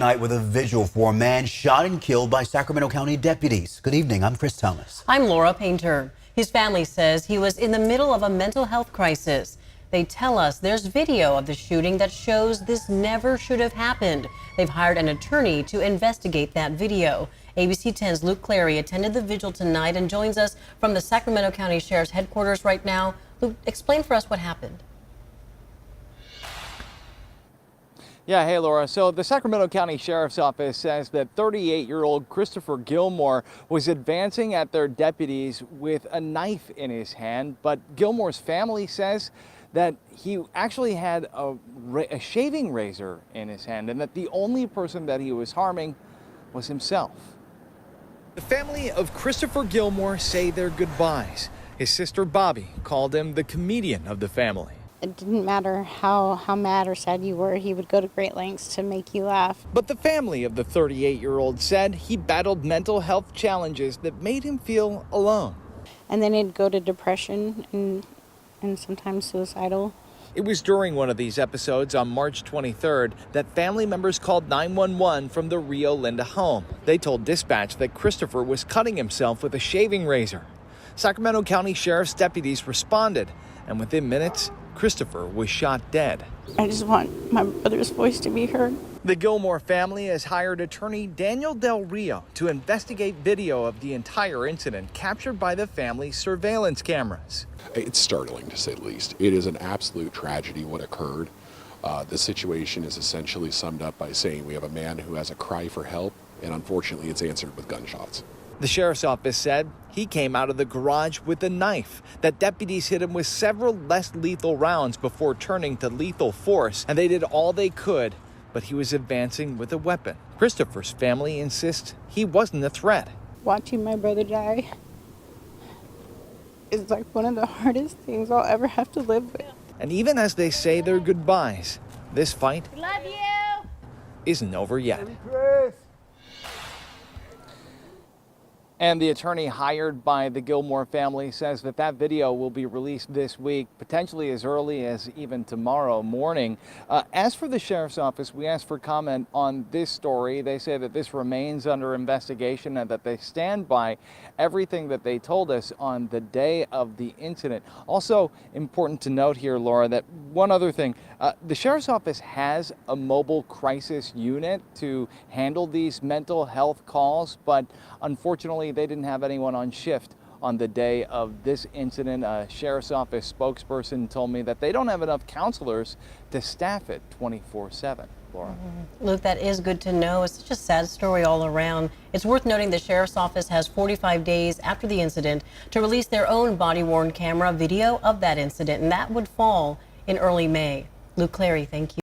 Night with a vigil for a man shot and killed by Sacramento County deputies. Good evening, I'm Chris Thomas. I'm Laura Painter. His family says he was in the middle of a mental health crisis. They tell us there's video of the shooting that shows this never should have happened. They've hired an attorney to investigate that video. ABC 10's Luke Clary attended the vigil tonight and joins us from the Sacramento County Sheriff's headquarters right now. Luke, explain for us what happened. Yeah, hey Laura. So the Sacramento County Sheriff's Office says that 38-year-old Christopher Gilmore was advancing at their deputies with a knife in his hand, but Gilmore's family says that he actually had a shaving razor in his hand and that the only person that he was harming was himself. The family of Christopher Gilmore say their goodbyes. His sister Bobby called him the comedian of the family. It didn't matter how mad or sad you were, he would go to great lengths to make you laugh. But the family of the 38-year-old said he battled mental health challenges that made him feel alone. And then he'd go to depression and sometimes suicidal. It was during one of these episodes on March 23rd that family members called 911 from the Rio Linda home. They told dispatch that Christopher was cutting himself with a shaving razor. Sacramento County Sheriff's deputies responded, and within minutes, Christopher was shot dead. I just want my brother's voice to be heard. The Gilmore family has hired attorney Daniel Del Rio to investigate video of the entire incident captured by the family's surveillance cameras. It's startling, to say the least. It is an absolute tragedy what occurred. The situation is essentially summed up by saying we have a man who has a cry for help, and unfortunately it's answered with gunshots. The sheriff's office said he came out of the garage with a knife, that deputies hit him with several less lethal rounds before turning to lethal force, and they did all they could, but he was advancing with a weapon. Christopher's family insists he wasn't a threat. Watching my brother die is like one of the hardest things I'll ever have to live with. And even as they say their goodbyes, this fight Love you. isn't over yet. And the attorney hired by the Gilmore family says that that video will be released this week, potentially as early as even tomorrow morning. As for the sheriff's office, we asked for comment on this story. They say that this remains under investigation and that they stand by everything that they told us on the day of the incident. Also important to note here, Laura, that one other thing, the sheriff's office has a mobile crisis unit to handle these mental health calls, but unfortunately, they didn't have anyone on shift on the day of this incident. A sheriff's office spokesperson told me that they don't have enough counselors to staff it 24/7. Laura. Luke, that is good to know. It's such a sad story all around. It's worth noting the sheriff's office has 45 days after the incident to release their own body-worn camera video of that incident, and that would fall in early May. Luke Clary, thank you.